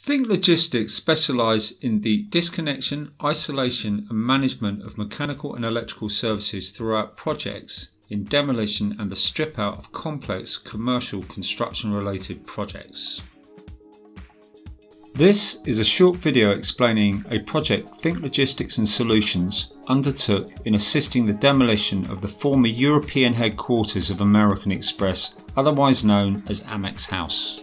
Think Logistics specialise in the disconnection, isolation and management of mechanical and electrical services throughout projects in demolition and the strip out of complex commercial construction related projects. This is a short video explaining a project Think Logistics and Solutions undertook in assisting the demolition of the former European headquarters of American Express, otherwise known as Amex House.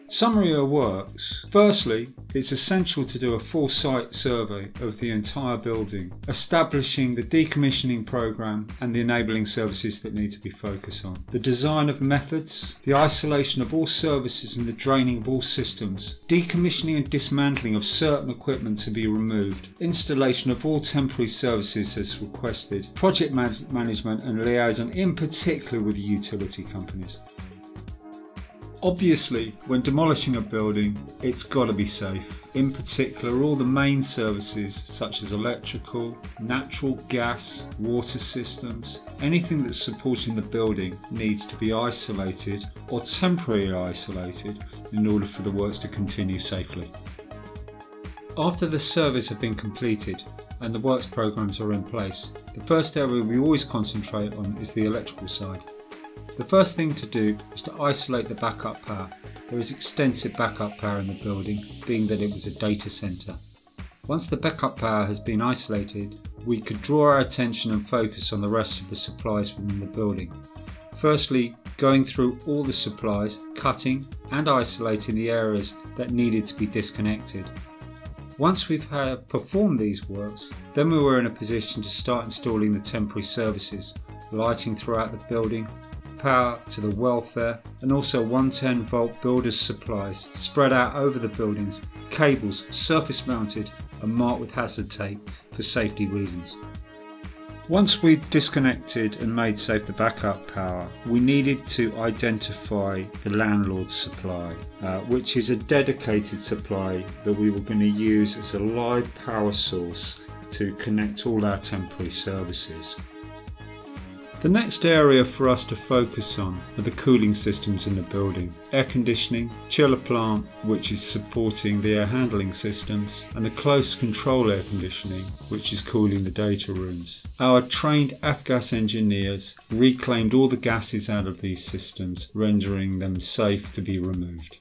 Summary of works. Firstly, it's essential to do a full site survey of the entire building, establishing the decommissioning program and the enabling services that need to be focused on. The design of methods, the isolation of all services and the draining of all systems, decommissioning and dismantling of certain equipment to be removed, installation of all temporary services as requested, project management and liaison in particular with the utility companies. Obviously, when demolishing a building, it's got to be safe. In particular, all the main services such as electrical, natural gas, water systems, anything that's supporting the building needs to be isolated or temporarily isolated in order for the works to continue safely. After the surveys have been completed and the works programs are in place, the first area we always concentrate on is the electrical side. The first thing to do is to isolate the backup power. There is extensive backup power in the building, being that it was a data centre. Once the backup power has been isolated, we could draw our attention and focus on the rest of the supplies within the building. Firstly, going through all the supplies, cutting and isolating the areas that needed to be disconnected. Once we've performed these works, then we were in a position to start installing the temporary services, lighting throughout the building, power to the welfare and also 110 volt builder's supplies spread out over the buildings, cables surface mounted and marked with hazard tape for safety reasons. Once we'd disconnected and made safe the backup power, we needed to identify the landlord's supply, which is a dedicated supply that we were going to use as a live power source to connect all our temporary services. The next area for us to focus on are the cooling systems in the building. Air conditioning, chiller plant which is supporting the air handling systems and the close control air conditioning which is cooling the data rooms. Our trained F-gas engineers reclaimed all the gases out of these systems, rendering them safe to be removed.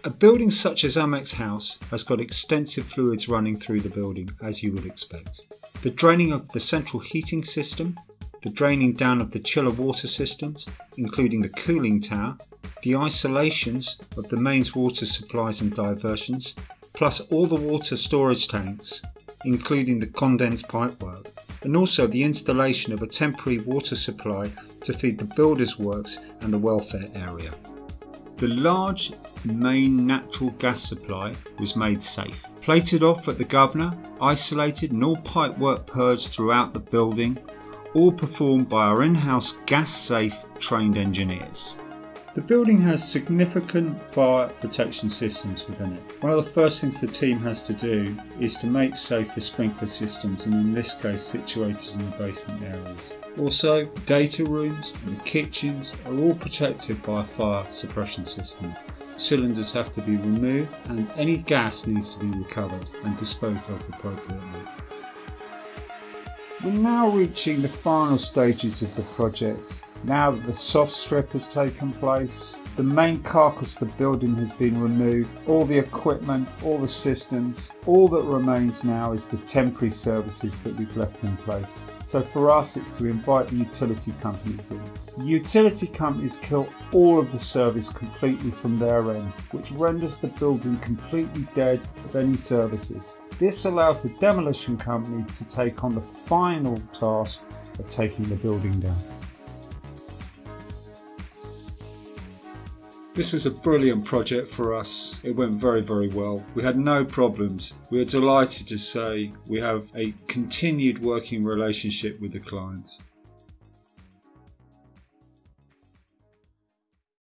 A building such as Amex House has got extensive fluids running through the building, as you would expect. The draining of the central heating system, the draining down of the chiller water systems, including the cooling tower, the isolations of the mains water supplies and diversions, plus all the water storage tanks, including the condensed pipework, and also the installation of a temporary water supply to feed the builder's works and the welfare area. The large main natural gas supply was made safe. Plated off at the governor, isolated and all pipework purged throughout the building, all performed by our in-house gas-safe trained engineers. The building has significant fire protection systems within it. One of the first things the team has to do is to make safe the sprinkler systems, and in this case situated in the basement areas. Also, data rooms and the kitchens are all protected by a fire suppression system. Cylinders have to be removed and any gas needs to be recovered and disposed of appropriately. We're now reaching the final stages of the project. Now that the soft strip has taken place, the main carcass of the building has been removed, all the equipment, all the systems, all that remains now is the temporary services that we've left in place. So for us it's to invite the utility companies in. The utility companies kill all of the service completely from their end, which renders the building completely dead of any services. This allows the demolition company to take on the final task of taking the building down. This was a brilliant project for us. It went very, very well. We had no problems. We are delighted to say we have a continued working relationship with the client.